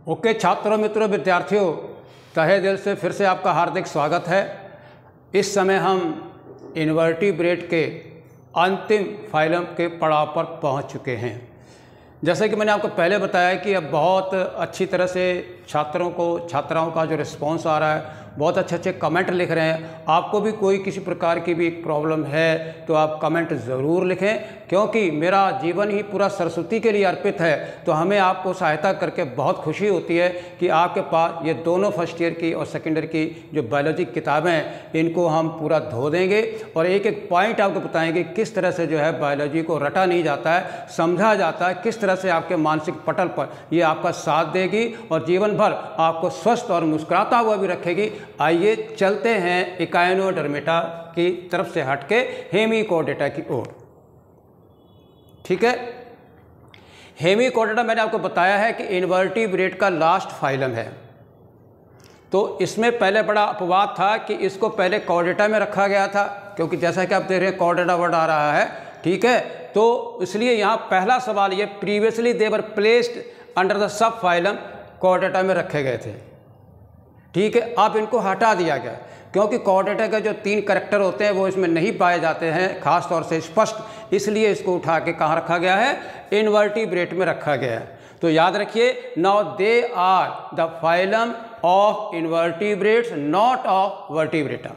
Okay छात्रों, मित्रों, विद्यार्थियों, तहे दिल से फिर से आपका हार्दिक स्वागत है। इस समय हम इन्वर्टिब्रेट के अंतिम फाइलम के पड़ाव पर पहुंच चुके हैं। जैसे कि मैंने आपको पहले बताया कि अब बहुत अच्छी तरह से छात्राओं का जो रिस्पॉन्स आ रहा है, बहुत अच्छे अच्छे कमेंट लिख रहे हैं। आपको भी कोई किसी प्रकार की भी प्रॉब्लम है तो आप कमेंट ज़रूर लिखें, क्योंकि मेरा जीवन ही पूरा सरस्वती के लिए अर्पित है। तो हमें आपको सहायता करके बहुत खुशी होती है कि आपके पास ये दोनों फर्स्ट ईयर की और सेकेंड ईयर की जो बायोलॉजी किताबें हैं, इनको हम पूरा धो देंगे और एक एक पॉइंट आपको बताएंगे किस तरह से जो है बायोलॉजी को रटा नहीं जाता है, समझा जाता है, किस तरह से आपके मानसिक पटल पर ये आपका साथ देगी और जीवन भर आपको स्वस्थ और मुस्कुराता हुआ भी रखेगी। आइए चलते हैं इकाइनोडर्मेटा की तरफ से हटके हेमिकोडेटा की ओर। ठीक है, हेमिकोडेटा मैंने आपको बताया है कि इन्वर्टिब्रेट का लास्ट फाइलम है। तो इसमें पहले बड़ा अपवाद था कि इसको पहले कॉर्डेटा में रखा गया था, क्योंकि जैसा कि आप देख रहे हैं कॉर्डेटा वर्ड आ रहा है। ठीक है, तो इसलिए यहाँ पहला सवाल ये previously they were placed under the sub phylum Chordata में रखे गए थे। ठीक है, अब इनको हटा दिया गया क्योंकि कॉर्डेटा के जो 3 करैक्टर होते हैं वो इसमें नहीं पाए जाते हैं, खास तौर से स्पष्ट, इसलिए इसको उठा के कहाँ रखा गया है, इन्वर्टिब्रेट में रखा गया है। तो याद रखिए, now they are the phylum of invertebrates not of Vertebrata,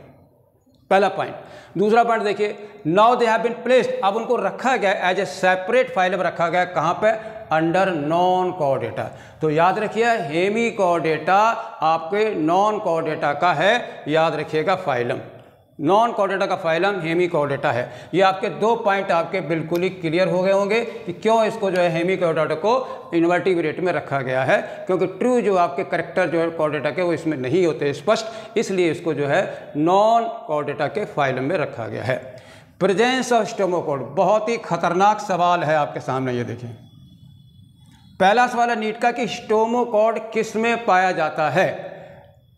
पहला पॉइंट। दूसरा पॉइंट देखिए, now they have been placed, अब उनको रखा गया एज ए सेपरेट फाइलम रखा गया, कहाँ पे, अंडर नॉन कॉर्डेटा। तो याद रखिए हेमिकोडेटा आपके नॉन कॉर्डेटा का है, याद रखिएगा फाइलम, नॉन कॉर्डेटा का फाइलम हेमिकोडेटा है। ये आपके 2 पॉइंट आपके बिल्कुल ही क्लियर हो गए होंगे कि क्यों इसको जो है हेमिकोडेटा को इन्वर्टिब्रेट में रखा गया है, क्योंकि ट्रू जो आपके करैक्टर जो है कॉर्डेटा के वो इसमें नहीं होते स्पष्ट, इसलिए इसको जो है नॉन कॉर्डेटा के फाइलम में रखा गया है। प्रेजेंस ऑफ स्टोमोकोड, बहुत ही खतरनाक सवाल है आपके सामने। ये देखिए, पहला सवाल है नीट का कि स्टोमोकोड किस में पाया जाता है।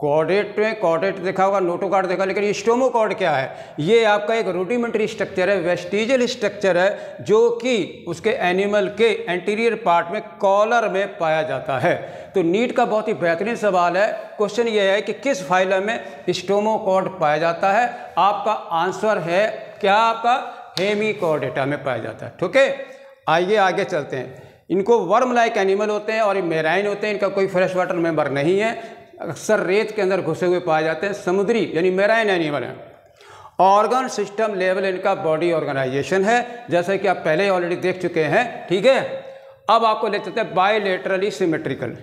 कॉर्डेट में कॉर्डेट देखा होगा, नोटोकॉर्ड देखा, लेकिन ये स्टोमोकोड क्या है? ये आपका एक रूडिमेंट्री स्ट्रक्चर है, वेस्टिजियल स्ट्रक्चर है, जो कि उसके एनिमल के एंटीरियर पार्ट में कॉलर में पाया जाता है। तो नीट का बहुत ही बेहतरीन सवाल है। क्वेश्चन ये है कि किस फाइलम में स्टोमोकोड पाया जाता है? आपका आंसर है क्या? आपका हेमिकोडेटा में पाया जाता है। ठीक है, आइए आगे चलते हैं। इनको वर्म लाइक एनिमल होते हैं और ये मेराइन होते हैं, इनका कोई फ्रेश वाटर मेंबर नहीं है, अक्सर रेत के अंदर घुसे हुए पाए जाते हैं, समुद्री यानी मेराइन एनिमल हैं। ऑर्गन सिस्टम लेवल इनका बॉडी ऑर्गेनाइजेशन है, जैसे कि आप पहले ऑलरेडी देख चुके हैं। ठीक है, अब आपको ले चलते हैं बायलेटरली सिमेट्रिकल।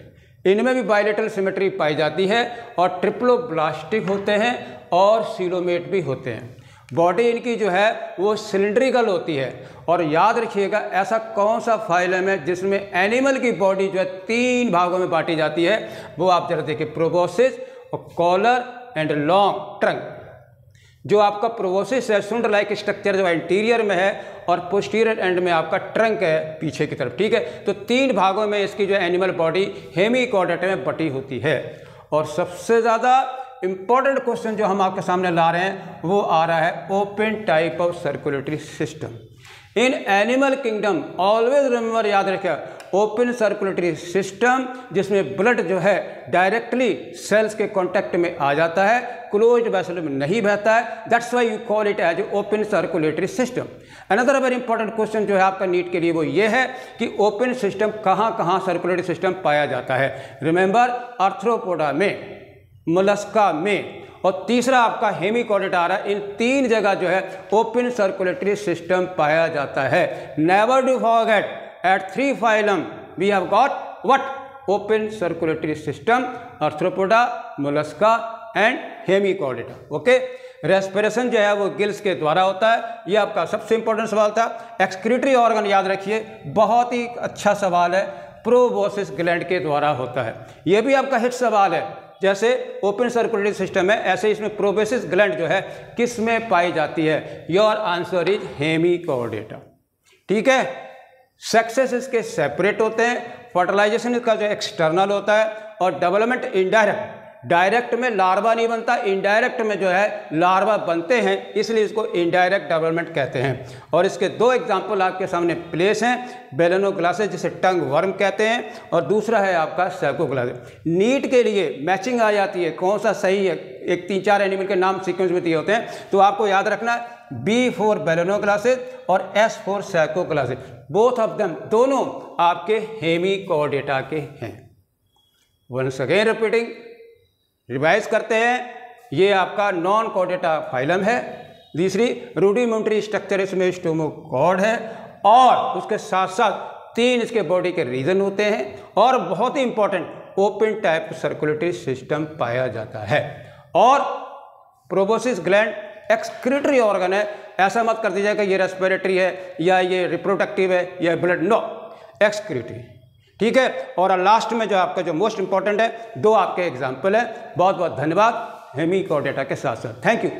इनमें भी बायलेटरल सिमेट्री पाई जाती है और ट्रिप्लोब्लास्टिक होते हैं और सीलोमेट भी होते हैं। बॉडी इनकी जो है वो सिलिंड्रिकल होती है। और याद रखिएगा, ऐसा कौन सा फाइलम है जिसमें एनिमल की बॉडी जो है 3 भागों में बांटी जाती है? वो आप जरा देखिए, प्रोबोसिस और कॉलर एंड लॉन्ग ट्रंक। जो आपका प्रोबोसिस है, सुंड लाइक स्ट्रक्चर जो इंटीरियर में है, और पोस्टीरियर एंड में आपका ट्रंक है पीछे की तरफ। ठीक है, तो 3 भागों में इसकी जो एनिमल बॉडी हेमिकोडेटा में बटी होती है। और सबसे ज़्यादा इंपॉर्टेंट क्वेश्चन जो हम आपके सामने ला रहे हैं वो आ रहा है open type of circulatory system in animal kingdom. Always remember, याद रखिए, ओपन सर्कुलेटरी सिस्टम जिसमें ब्लड जो है डायरेक्टली सेल्स के कांटेक्ट में आ जाता है, क्लोज्ड वेसल में नहीं बहता है। That's why you call it as open circulatory system. Another very important question जो है आपका नीट के लिए वो ये है कि ओपन सिस्टम कहाँ कहाँ सर्कुलेटरी सिस्टम पाया जाता है। रिमेंबर, आर्थ्रोपोडा में, मोलस्का में, और तीसरा आपका हेमिकोडेटा आ रहा है। इन 3 जगह जो है ओपन सर्कुलेटरी सिस्टम पाया जाता है। Never do forget, at 3 phylum we have got what? Open circulatory system, Arthropoda, Mollusca and Hemichordata. Okay, respiration जो है वो गिल्स के द्वारा होता है। ये आपका सबसे इंपॉर्टेंट सवाल था। एक्सक्रीटरी ऑर्गन याद रखिए, बहुत ही अच्छा सवाल है, प्रोबोसिस ग्लैंड के द्वारा होता है। ये भी आपका हिट सवाल है। जैसे ओपन सर्कुलेटरी सिस्टम है, ऐसे इसमें प्रोबोसिस ग्लैंड जो है किस में पाई जाती है? Your answer is hemichordata. ठीक है, सेक्सेस इसके सेपरेट होते हैं, फर्टिलाइजेशन इसका जो एक्सटर्नल होता है, और डेवलपमेंट इनडायरेक्ट। डायरेक्ट में लार्वा नहीं बनता, इनडायरेक्ट में जो है लार्वा बनते हैं, इसलिए इसको इनडायरेक्ट डेवलपमेंट कहते हैं। और इसके दो एग्जाम्पल आपके सामने प्लेस हैं, बेलेनोग्लासिस जिसे टंग वर्म कहते हैं, और दूसरा है आपका सैकोग्लासिस। नीट के लिए मैचिंग आ जाती है, कौन सा सही है, एक 3-4 एनिमल के नाम सीक्वेंस में दिए होते हैं, तो आपको याद रखना B फॉर बेलेनोग्लासिस और S for saccoglossus, both of them, दोनों आपके हेमिकोडेटा के हैं। वंस अगेन रिपीटिंग, रिवाइज करते हैं, ये आपका नॉन कोडेटा फाइलम है। तीसरी रूडिमेंट्री स्ट्रक्चर इसमें स्टोमोकॉर्ड है, और उसके साथ साथ 3 इसके बॉडी के रीजन होते हैं, और बहुत ही important open type circulatory system पाया जाता है। और प्रोबोसिस ग्लैंड एक्सक्रीटरी ऑर्गन है, ऐसा मत कर दीजिएगा ये रेस्पिरेटरी है या ये रिप्रोडक्टिव है या ब्लड, नो, एक्सक्रीटरी, ठीक है। और लास्ट में जो आपका जो मोस्ट इंपॉर्टेंट है, 2 आपके एग्जाम्पल है। बहुत बहुत धन्यवाद हेमिकोडेटा के साथ साथ, थैंक यू।